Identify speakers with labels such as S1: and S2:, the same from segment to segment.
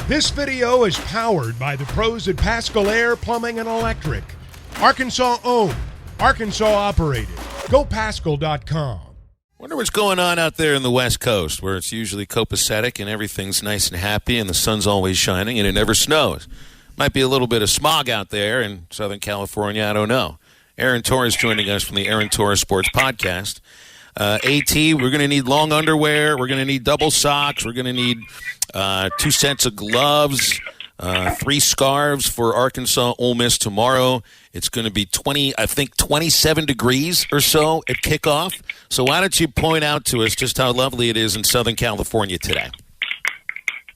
S1: This video is powered by the pros at Pascal Air Plumbing and Electric. Arkansas owned, Arkansas operated. GoPascal.com.
S2: Wonder what's going on out there in the West Coast, where it's usually copacetic and everything's nice and happy and the sun's always shining and it never snows. Might be a little bit of smog out there in Southern California, I don't know. Aaron Torres joining us from the Aaron Torres Sports Podcast. AT, we're going to need long underwear. We're going to need double socks. We're going to need 2 sets of gloves, 3 scarves for Arkansas Ole Miss tomorrow. It's going to be 27 degrees or so at kickoff. So why don't you point out to us just how lovely it is in Southern California today?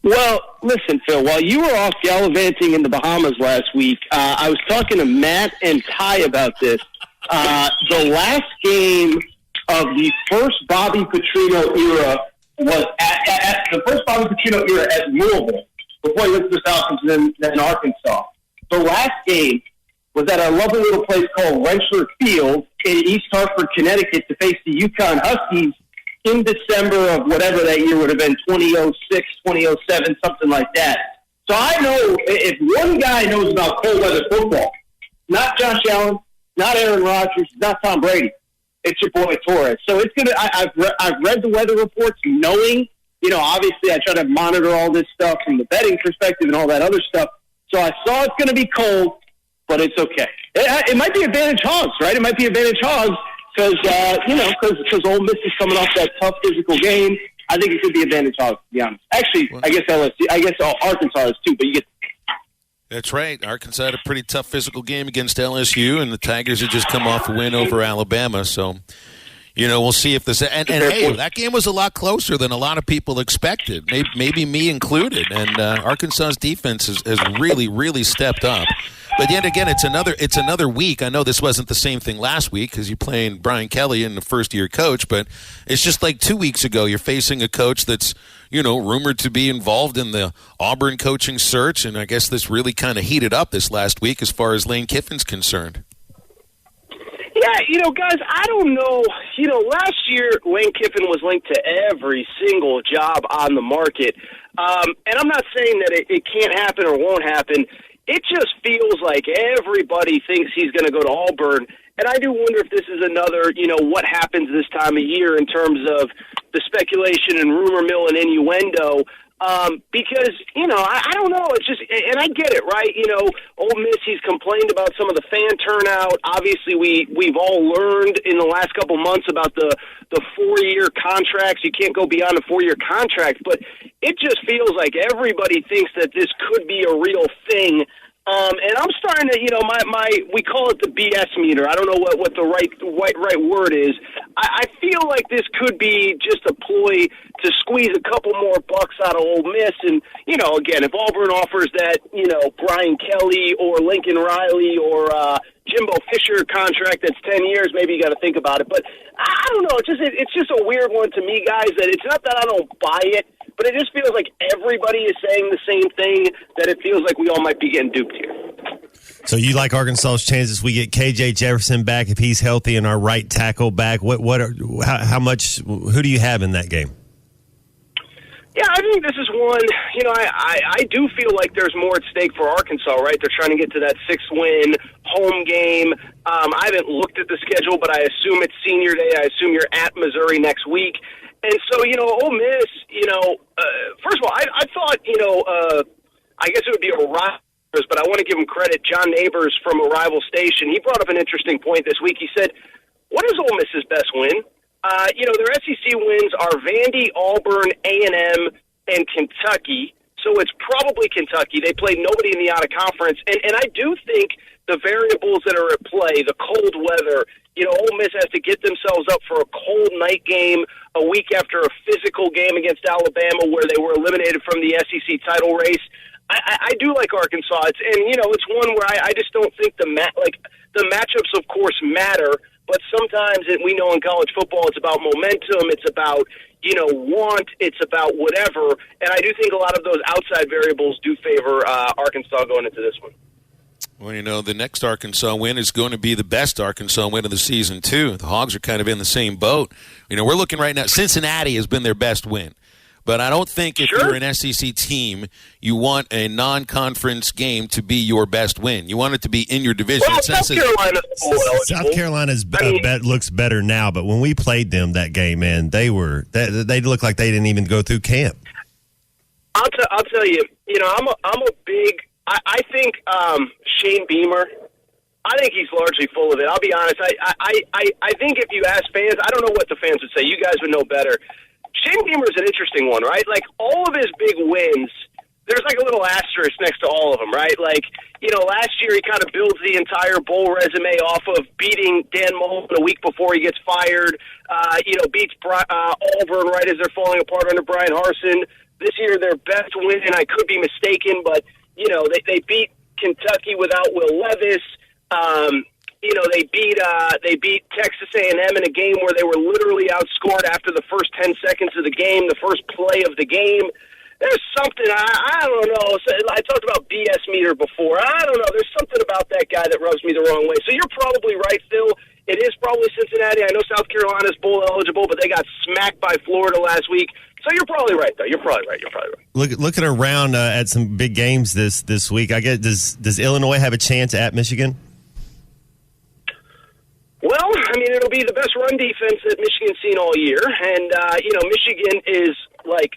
S3: Well, listen, Phil, while you were off gallivanting in the Bahamas last week, I was talking to Matt and Ty about this. The last game of the first Bobby Petrino era was at the first Bobby Petrino era at Louisville before he went to the Falcons and then Arkansas. The last game was at a lovely little place called Rentschler Field in East Hartford, Connecticut, to face the UConn Huskies in December of whatever that year would have been, 2006, 2007, something like that. So I know if one guy knows about cold weather football, not Josh Allen, not Aaron Rodgers, not Tom Brady, it's your boy Torres. So it's gonna. I've read the weather reports, knowing, obviously I try to monitor all this stuff from the betting perspective and all that other stuff. So I saw it's going to be cold, but it's okay. It might be advantage Hogs, right? It might be advantage Hogs because Ole Miss is coming off that tough physical game. I think it could be advantage Hogs, to be honest. Actually, I guess LSU, Arkansas is too, but you get.
S2: That's right. Arkansas had a pretty tough physical game against LSU, and the Tigers had just come off a win over Alabama. So, we'll see if this – and hey, that game was a lot closer than a lot of people expected, maybe me included. And Arkansas's defense has really, really stepped up. But yet again, it's another week. I know this wasn't the same thing last week because you're playing Brian Kelly and the first-year coach, but it's just like 2 weeks ago you're facing a coach that's – rumored to be involved in the Auburn coaching search, and I guess this really kind of heated up this last week as far as Lane Kiffin's concerned.
S4: Yeah, guys, I don't know. Last year Lane Kiffin was linked to every single job on the market, and I'm not saying that it can't happen or won't happen. It just feels like everybody thinks he's going to go to Auburn. And I do wonder if this is another, what happens this time of year in terms of the speculation and rumor mill and innuendo. Because, I don't know. It's just, and I get it, right? Ole Miss, he's complained about some of the fan turnout. Obviously, we've all learned in the last couple months about the 4-year contracts. You can't go beyond a 4-year contract. But it just feels like everybody thinks that this could be a real thing. And I'm starting to, we call it the BS meter. I don't know what the right word is. I feel like this could be just a ploy to squeeze a couple more bucks out of Ole Miss. And, again, if Auburn offers that, Brian Kelly or Lincoln Riley or Jimbo Fisher contract that's 10 years, maybe you got to think about it. But I don't know. It's just a weird one to me, guys, that it's not that I don't buy it, but it just feels like everybody is saying the same thing, that it feels like we all might be getting duped here.
S5: So you like Arkansas's chances we get KJ Jefferson back if he's healthy and our right tackle back? How much? Who do you have in that game?
S4: Yeah, I think this is one, I do feel like there's more at stake for Arkansas, right? They're trying to get to that 6-win home game. I haven't looked at the schedule, but I assume it's senior day. I assume you're at Missouri next week. And so, Ole Miss, first of all, I thought, I guess it would be a rival, but I want to give him credit. John Neighbors from a rival station, he brought up an interesting point this week. He said, what is Ole Miss's best win? Their SEC wins are Vandy, Auburn, A&M, and Kentucky. So it's probably Kentucky. They played nobody in the out-of-conference. And I do think the variables that are at play, the cold weather, Ole Miss has to get themselves up for a cold night game a week after a physical game against Alabama where they were eliminated from the SEC title race. I do like Arkansas. It's one where I just don't think the matchups, of course, matter. But sometimes we know in college football it's about momentum, it's about, want, it's about whatever. And I do think a lot of those outside variables do favor Arkansas going into this one.
S2: Well, the next Arkansas win is going to be the best Arkansas win of the season, too. The Hogs are kind of in the same boat. We're looking right now. Cincinnati has been their best win. But I don't think if you're an SEC team, you want a non-conference game to be your best win. You want it to be in your division.
S4: Well, South
S5: Carolina's bet looks better now, but when we played them that game, man, they looked like they didn't even go through camp.
S4: I'll tell you, I'm a big. I think Shane Beamer. I think he's largely full of it. I'll be honest. I think if you ask fans, I don't know what the fans would say. You guys would know better. Shane Beamer's an interesting one, right? Like, all of his big wins, there's like a little asterisk next to all of them, right? Like, last year he kind of builds the entire bowl resume off of beating Dan Mullen a week before he gets fired, beats Auburn right as they're falling apart under Brian Harsin. This year, their best win, and I could be mistaken, but, they beat Kentucky without Will Levis. They beat Texas A&M in a game where they were literally outscored after the first 10 seconds of the game, the first play of the game. There's something, I don't know. I talked about BS meter before. I don't know. There's something about that guy that rubs me the wrong way. So you're probably right, Phil. It is probably Cincinnati. I know South Carolina's bowl eligible, but they got smacked by Florida last week. So you're probably right, though. You're probably right.
S5: Looking around at some big games this week, I guess, does Illinois have a chance at Michigan?
S4: Well, it'll be the best run defense that Michigan's seen all year. And, Michigan is like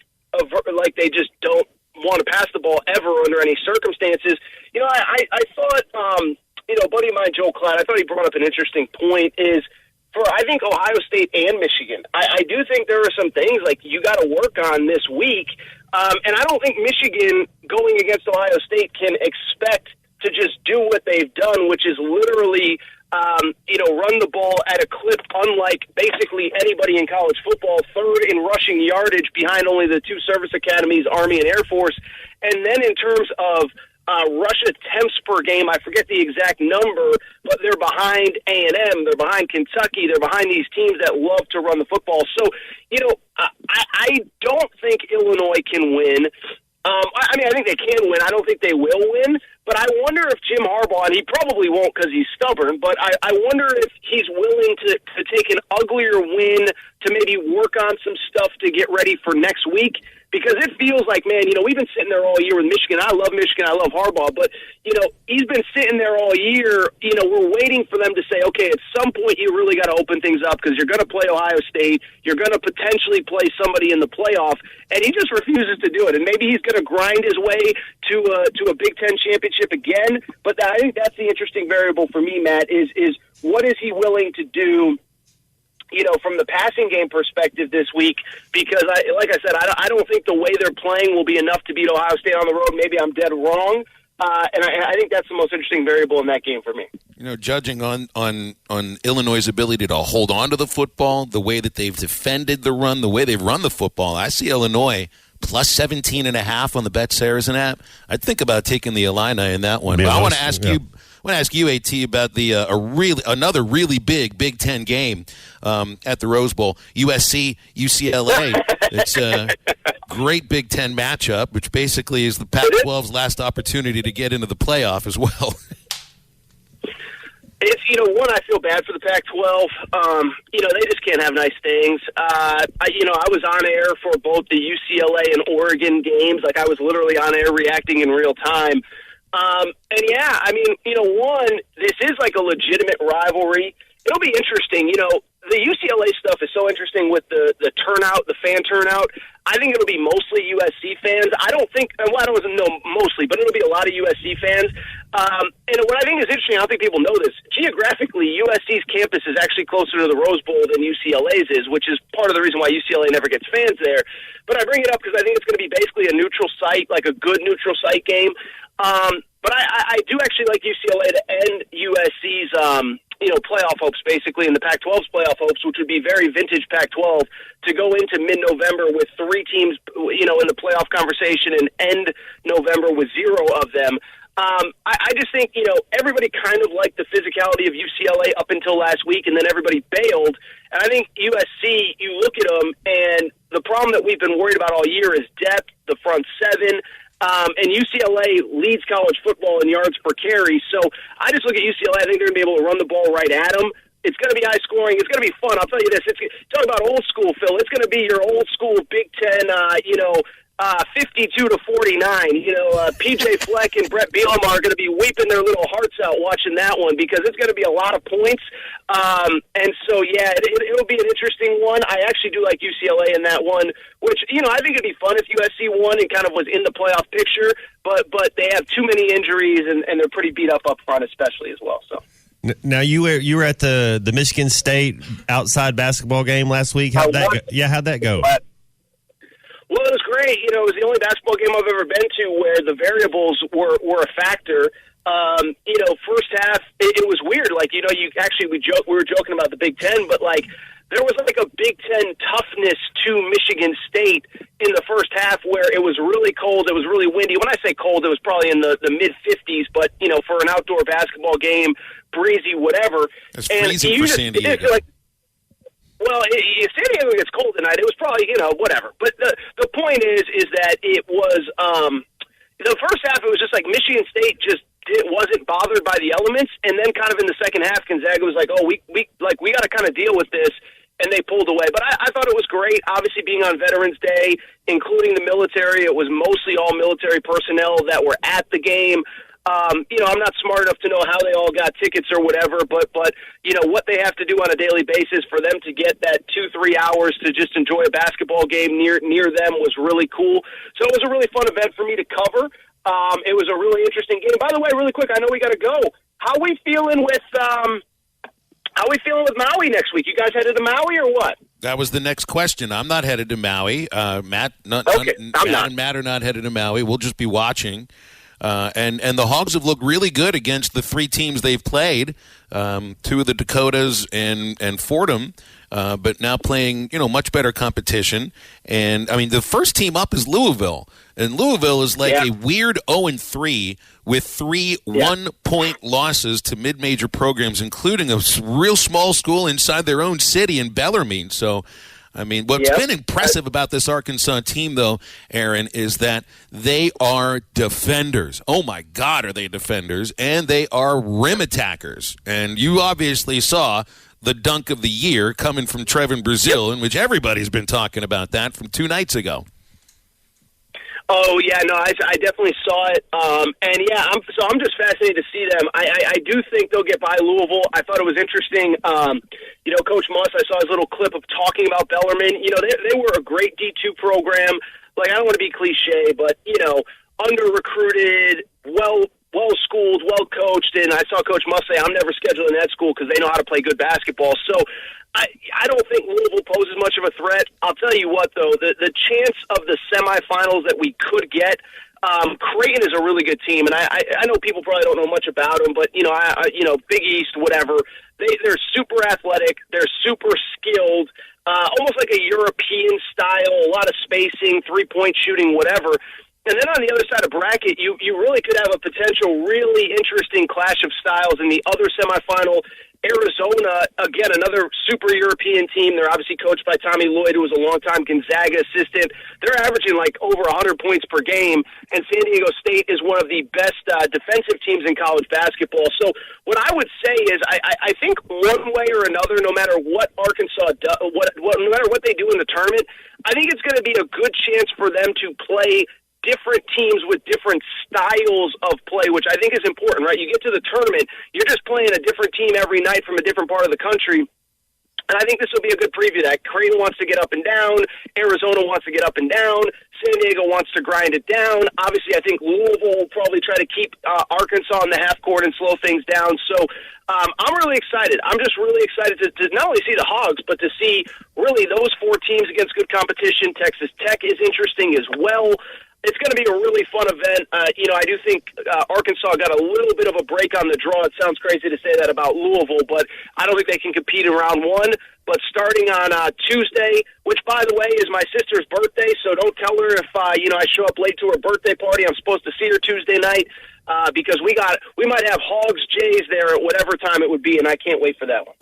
S4: they just don't want to pass the ball ever under any circumstances. I thought, a buddy of mine, Joel Klatt, I thought he brought up an interesting point is for, I think, Ohio State and Michigan. I do think there are some things like you got to work on this week. And I don't think Michigan going against Ohio State can expect to just do what they've done, which is literally run the ball at a clip unlike basically anybody in college football, third in rushing yardage behind only the two service academies, Army and Air Force. And then in terms of rush attempts per game, I forget the exact number, but they're behind A&M, they're behind Kentucky, they're behind these teams that love to run the football. So, I don't think Illinois can win. I think they can win. I don't think they will win. But I wonder if Jim Harbaugh, and he probably won't because he's stubborn, but I wonder if he's willing to take an uglier win to maybe work on some stuff to get ready for next week. Because it feels like, man, we've been sitting there all year with Michigan. I love Michigan. I love Harbaugh. But, he's been sitting there all year. We're waiting for them to say, okay, at some point you really got to open things up because you're going to play Ohio State. You're going to potentially play somebody in the playoff. And he just refuses to do it. And maybe he's going to grind his way to a Big Ten championship again. But I think that's the interesting variable for me, Matt, is what is he willing to do from the passing game perspective this week, because I don't think the way they're playing will be enough to beat Ohio State on the road. Maybe I'm dead wrong. And I think that's the most interesting variable in that game for me.
S2: Judging on Illinois' ability to hold on to the football, the way that they've defended the run, the way they've run the football, I see Illinois plus 17.5 on the Bet Saracen app. I'd think about taking the Illini in that one. But I want to ask you. I want to ask you, AT, about another really big Big Ten game at the Rose Bowl. USC, UCLA. It's a great Big Ten matchup, which basically is the Pac-12's last opportunity to get into the playoff as well.
S4: It's, one, I feel bad for the Pac-12. They just can't have nice things. I was on air for both the UCLA and Oregon games. Like, I was literally on air reacting in real time. One, this is like a legitimate rivalry. It'll be interesting. The UCLA stuff is so interesting with the turnout, the fan turnout. I think it'll be mostly USC fans. I don't know mostly, but it'll be a lot of USC fans. And what I think is interesting, I don't think people know this, geographically, USC's campus is actually closer to the Rose Bowl than UCLA's is, which is part of the reason why UCLA never gets fans there. But I bring it up because I think it's going to be basically a neutral site, like a good neutral site game. But I do actually like UCLA to end USC's, playoff hopes, basically, in the Pac-12's playoff hopes, which would be very vintage Pac-12, to go into mid-November with three teams, in the playoff conversation and end November with zero of them. I just think, everybody kind of liked the physicality of UCLA up until last week, and then everybody bailed. And I think USC, you look at them, and the problem that we've been worried about all year is depth, the front seven. And UCLA leads college football in yards per carry. So I just look at UCLA. I think they're going to be able to run the ball right at them. It's going to be high scoring. It's going to be fun. I'll tell you this. Talk about old school, Phil. It's going to be your old school Big Ten, 52 to 49. PJ Fleck and Brett Bielema are going to be weeping their little hearts out watching that one because it's going to be a lot of points. And so, yeah, it'll be an interesting one. I actually do like UCLA in that one, which, I think it'd be fun if USC won and kind of was in the playoff picture. But they have too many injuries, and they're pretty beat up front, especially as well. So.
S5: Now you were at the Michigan State outside basketball game last week. How'd that go? Yeah, how'd that go?
S4: Well, it was great. It was the only basketball game I've ever been to where the variables were a factor. First half, it was weird. Like, we were joking about the Big Ten, but there was a Big Ten toughness to Michigan State in the first half where it was really cold. It was really windy. When I say cold, it was probably in the mid-50s, but, for an outdoor basketball game, breezy, whatever.
S2: It's freezing for San Diego.
S4: San Diego gets cold tonight. It was probably, whatever. But the point is that it was the first half, it was just like Michigan State just wasn't bothered by the elements, and then kind of in the second half, Gonzaga was like, oh, we got to kind of deal with this, and they pulled away. But I thought it was great, obviously being on Veterans Day, including the military. It was mostly all military personnel that were at the game. I'm not smart enough to know how they all got tickets or whatever, but what they have to do on a daily basis for them to get that 2-3 hours to just enjoy a basketball game near them was really cool. So it was a really fun event for me to cover. It was a really interesting game. By the way, really quick, I know we got to go. How we feeling with Maui next week? You guys headed to Maui or what?
S2: That was the next question. I'm not headed to Maui. Matt and Matt are not headed to Maui. We'll just be watching. And the Hogs have looked really good against the three teams they've played, two of the Dakotas and Fordham, but now playing much better competition. And I mean, the first team up is Louisville, and Louisville is a weird 0-3 with 3 1-point losses to mid-major programs, including a real small school inside their own city in Bellarmine. So. I mean, what's been impressive about this Arkansas team, though, Aaron, is that they are defenders. Oh, my God, are they defenders? And they are rim attackers. And you obviously saw the dunk of the year coming from Trevin Brazil, in which everybody's been talking about that from 2 nights ago.
S4: Oh, yeah, no, I definitely saw it. I'm just fascinated to see them. I do think they'll get by Louisville. I thought it was interesting. Coach Muss, I saw his little clip of talking about Bellarmine. They were a great D2 program. I don't want to be cliche, but, under-recruited, well-schooled, well-coached, and I saw Coach Muss say, I'm never scheduling that school because they know how to play good basketball. So I don't think Louisville poses much of a threat. I'll tell you what, though, the chance of the semifinals that we could get, Creighton is a really good team, and I know people probably don't know much about them, but, Big East, whatever, they're super athletic, they're super skilled, almost like a European style, a lot of spacing, three-point shooting, whatever. And then on the other side of bracket, you really could have a potential really interesting clash of styles in the other semifinal. Arizona, again, another super European team. They're obviously coached by Tommy Lloyd, who was a longtime Gonzaga assistant. They're averaging over 100 points per game, and San Diego State is one of the best defensive teams in college basketball. So what I would say is I think one way or another, no matter what Arkansas does, no matter what they do in the tournament, I think it's going to be a good chance for them to play different teams with different styles of play, which I think is important, right? You get to the tournament, you're just playing a different team every night from a different part of the country. And I think this will be a good preview. That Creighton wants to get up and down. Arizona wants to get up and down. San Diego wants to grind it down. Obviously, I think Louisville will probably try to keep Arkansas in the half court and slow things down. So I'm really excited. I'm just really excited to not only see the Hogs, but to see really those 4 teams against good competition. Texas Tech is interesting as well. It's going to be a really fun event. I do think Arkansas got a little bit of a break on the draw. It sounds crazy to say that about Louisville, but I don't think they can compete in round 1. But starting on Tuesday, which, by the way, is my sister's birthday, so don't tell her if I show up late to her birthday party. I'm supposed to see her Tuesday night because we might have Hogs Jays there at whatever time it would be, and I can't wait for that one.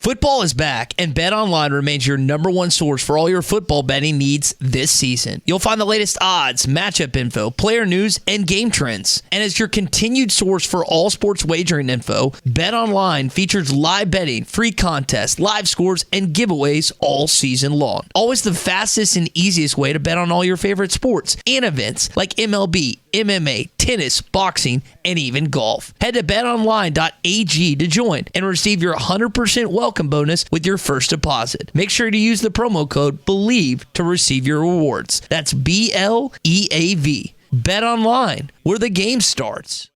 S6: Football is back, and BetOnline remains your number one source for all your football betting needs this season. You'll find the latest odds, matchup info, player news, and game trends. And as your continued source for all sports wagering info, BetOnline features live betting, free contests, live scores, and giveaways all season long. Always the fastest and easiest way to bet on all your favorite sports and events like MLB, MMA, tennis, boxing, and even golf. Head to betonline.ag to join and receive your 100% welcome bonus with your first deposit. Make sure to use the promo code BELIEVE to receive your rewards. That's BLEAV. Bet Online, where the game starts.